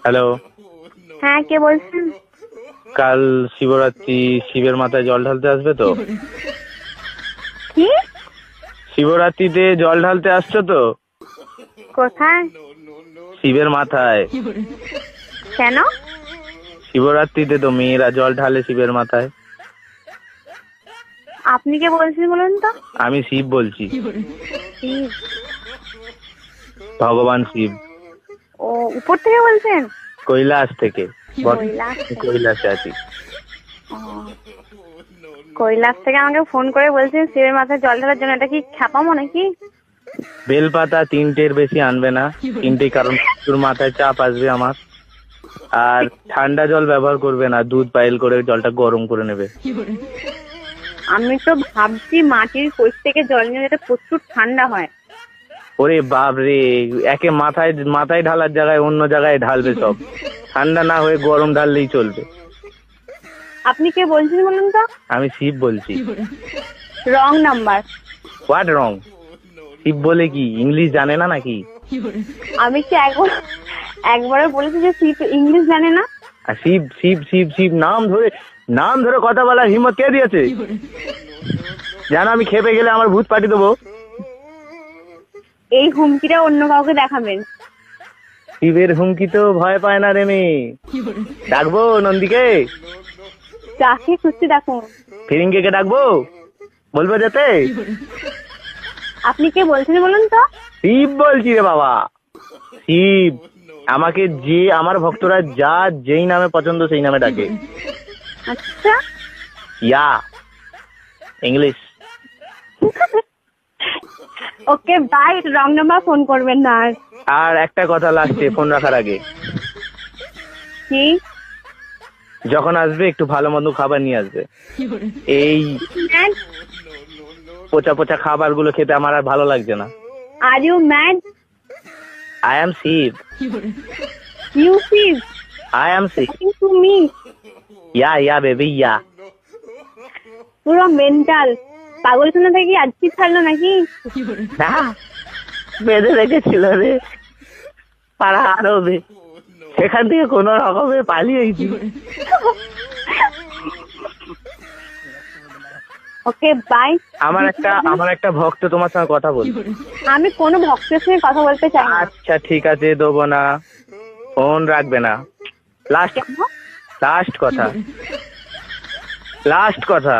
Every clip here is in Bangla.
হ্যালো। হ্যাঁ, কে বলছেন? কাল শিবরাত্রি, শিবের মাথায় জল ঢালতে আসবে তো? কি? শিবরাত্রিতে জল ঢালতে আসছো তো? কোথায়? শিবের মাথায়। কেন? শিবরাত্রিতে তো মেয়েরা জল ঢালে শিবের মাথায়। আপনি কে বলছেন বলুন তো? আমি শিব বলছি। শিব? ভগবান শিব। ও, উপর থেকে বলছেন? কৈলাস থেকে। কৈলাস থেকে? কৈলাসে আছি। ও, কৈলাস থেকে আমাকে ফোন করে বলছেন শিবের মাথায় জল ঢালার জন্য। এটা কি খ্যাপামো নাকি? বেলপাতা 3টের বেশি আনবে না। 3টে, কারণ তোর মাথায় চাপ আসবে আমার। আর ঠান্ডা জল ব্যবহার করবে না, দুধ পাইল করে জলটা গরম করে নেবে। আমি তো ভাবছি মাটির কোষ থেকে জল নিয়ে যেটা প্রচুর ঠান্ডা হয়। ওরে বাপ রে, একে মাথায় মাথায় ঢালার জায়গায় অন্য জায়গায় ঢালবে সব। ঠান্ডা না হয়ে গরম ঢাললেই চলবে। আপনি কে বলছেন বলুন তো? আমি শিব বলছি। Wrong number. What wrong? Shiv বলে কি ইংলিশ জানে না নাকি? আমি কি একবারও বলেছি যে শিব ইংলিশ জানে না? আর শিব শিব শিব শিব নাম ধরে কথা বলার হিম্মত কে দিয়েছে? জানো আমি খেপে গেলে আমার ভূত পাঠিয়ে দেবো। এই হুমকিটা অন্য কাউকে দেখাবেন। শিবের হুমকি তো ভয় পায় না রে মেয়ে। ডাকবো নন্দীকে? যাকে খুশি দেখুন। ফিরিঙ্গে কে ডাকবো? বলবো যেতে? আপনি কে বলছেন বলুন তো? শিব বলছি রে বাবা, শিব। আমাকে যে আমার ভক্তরা যেই নামে পছন্দ সেই নামে ডাকে। আচ্ছা। Yeah English. Okay bye, wrong number phone করবেন না আর। আর একটা কথা লাস্টে ফোন রাখার আগে, কি? যখন আসবে একটু ভালো মন্দ খাবার নিয়ে আসবে। এই পচা পচা খাবার গুলো খেতে আমার আর ভালো লাগছে না। Are you mad? I am Shiv. You Shiv? I am Shiv. To me? Yeah baby yeah. পুরো মেন্টাল পাগলখানা থেকে আজকে ছাড়লো নাকি? না, বেঁধে রেখেছিল রে পাড়া আরবে, সেখান থেকে কোন রকমে পালিয়েছি। Okay bye. আমার একটা ভক্ত তোমার সঙ্গে কথা বল। আমি কোনো ভক্তের সঙ্গে কথা বলতে চাই না। আচ্ছা ঠিক আছে, দেবো না, ফোন রাখবে না। লাস্ট কথা।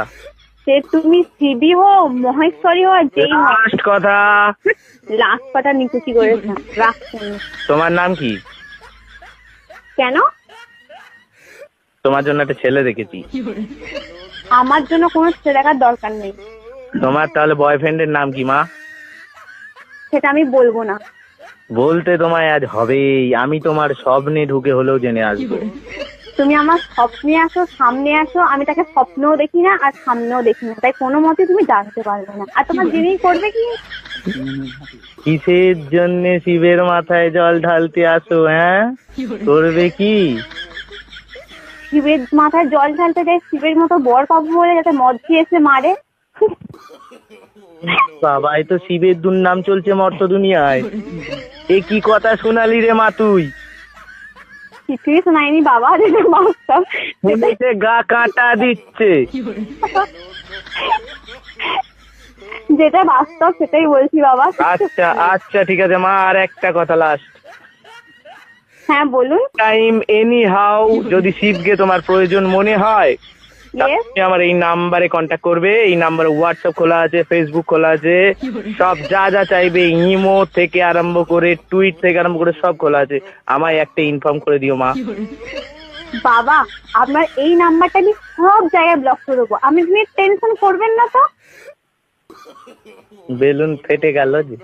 সে তুমি শিবই হো, মহেশ্বরী হো, যেই হো। লাস্ট কথা। লাস্ট কথা নিকুচি করেছে, রাখছেন। তোমার নাম কি? কেন? তোমার জন্য একটা ছেলে দেখেছি। আমার জন্য কোনো ছেলে দেখার দরকার নেই। তোমার তাহলে বয়ফ্রেন্ডের নাম কি মা? সেটা আমি বলবো না। বলতে তোমায় আজ হবেই। আমি তোমার স্বপ্নে ঢুকে হলেও জেনে আসবো। তুমি আমার স্বপ্নে আসো, সামনে আসো, আমি তাকে স্বপ্নেও দেখি না আর সামনেও দেখি না, তাই কোনো মতে তুমি জানতে পারবে না। আর তোমার জেনেই করবে কি? কিসের জন্য শিবের মাথায় জল ঢালতে আসো? হ্যাঁ, করবে কি? শিবের মাথায় জল ঢালতে যায় শিবের মতো বর পাবো বলে, যাতে মদ খেয়ে এসে মারে। বাবা, এই তো শিবের দুর্নাম চলছে মর্ত দুনিয়ায়। এ কি কথা শোনালি রে মা তুই? কিছুই শোনায়নি বাবা, যেটা বাস্তব। শুনেছে গা কাঁটা দিচ্ছে। যেটা বাস্তব সেটাই বলছি বাবা। আচ্ছা ঠিক আছে মা, আর একটা কথা লাস্ট। হ্যাঁ বলুন। টাইম এনি হাউ যদি শিবকে তোমার প্রয়োজন মনে হয়, তুমি আমার এই নাম্বারে কন্ট্যাক্ট করবে। এই নাম্বারে হোয়াটসঅ্যাপ খোলা আছে, ফেসবুক খোলা আছে, সব যা চাইবে, ইমো থেকে আরম্ভ করে টুইট থেকে আরম্ভ করে সব খোলা আছে। আমায় একটা ইনফর্ম করে দিও মা। বাবা, আপনার এই নাম্বারটা আমি সব জায়গায় ব্লক করে দেবো, আপনি টেনশন করবেন না তো। বেলুন ফেটে গেল যে।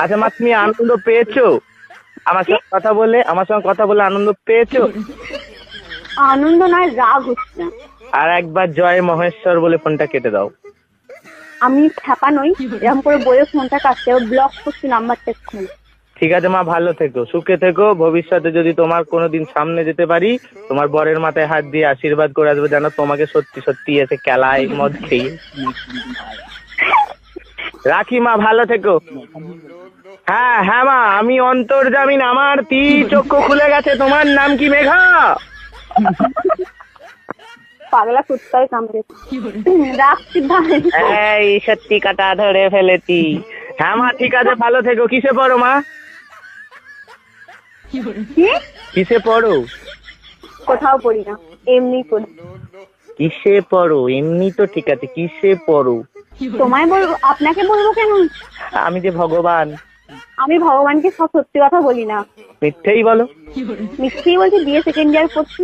আচ্ছা মা, তুমি আনন্দ পেয়েছো আমার সঙ্গে কথা বলে? আনন্দ পেয়েছো? আনন্দ নয়, রাগ হচ্ছে। আর একবার জয় মহেশ্বর বলে ফোনটা কেটে দাও। আমি খ্যাপা নই, এরকম করে বলে ফোনটা কাটতে ব্লক করছি নাম্বারটা এক্ষুনি। ঠিক আছে মা, ভালো থেকো, সুখে থেকো। ভবিষ্যতে যদি তোমার কোনোদিন সামনে যেতে পারি, তোমার বরের মাথায় হাত দিয়ে আশীর্বাদ করে আসবো, যেন তোমাকে সত্যি সত্যি এসে কেলায় মদ খেয়ে। রাখি মা, ভালো থেকো। হ্যাঁ হ্যাঁ মা, আমি অন্তর্জামিন, আমার চক্ষু খুলে গেছে। তোমার নাম কি মেঘা? পাগলা কুত্তায় কামড়েছে। রাখছি ভাই। এই সত্যি কাটা ধরে ফেলেছি। হ্যাঁ মা ঠিক আছে, ভালো থেকো। কিসে পড়ো মা? কি? কিসে পড়ো? কোথাও পড়ি না, এমনি পড়ি। কিসে পড়ো? এমনি তো ঠিক আছে, কিসে পড়ো? তোমায় বলবো? আপনাকে বলবো কেন? আমি যে ভগবান। আমি ভগবানকে সব সত্যি কথা বলি না, মিথ্যেই বলো। মিথ্যেই বলছি। বিয়ে সেকেন্ড ইয়ার পড়ছি।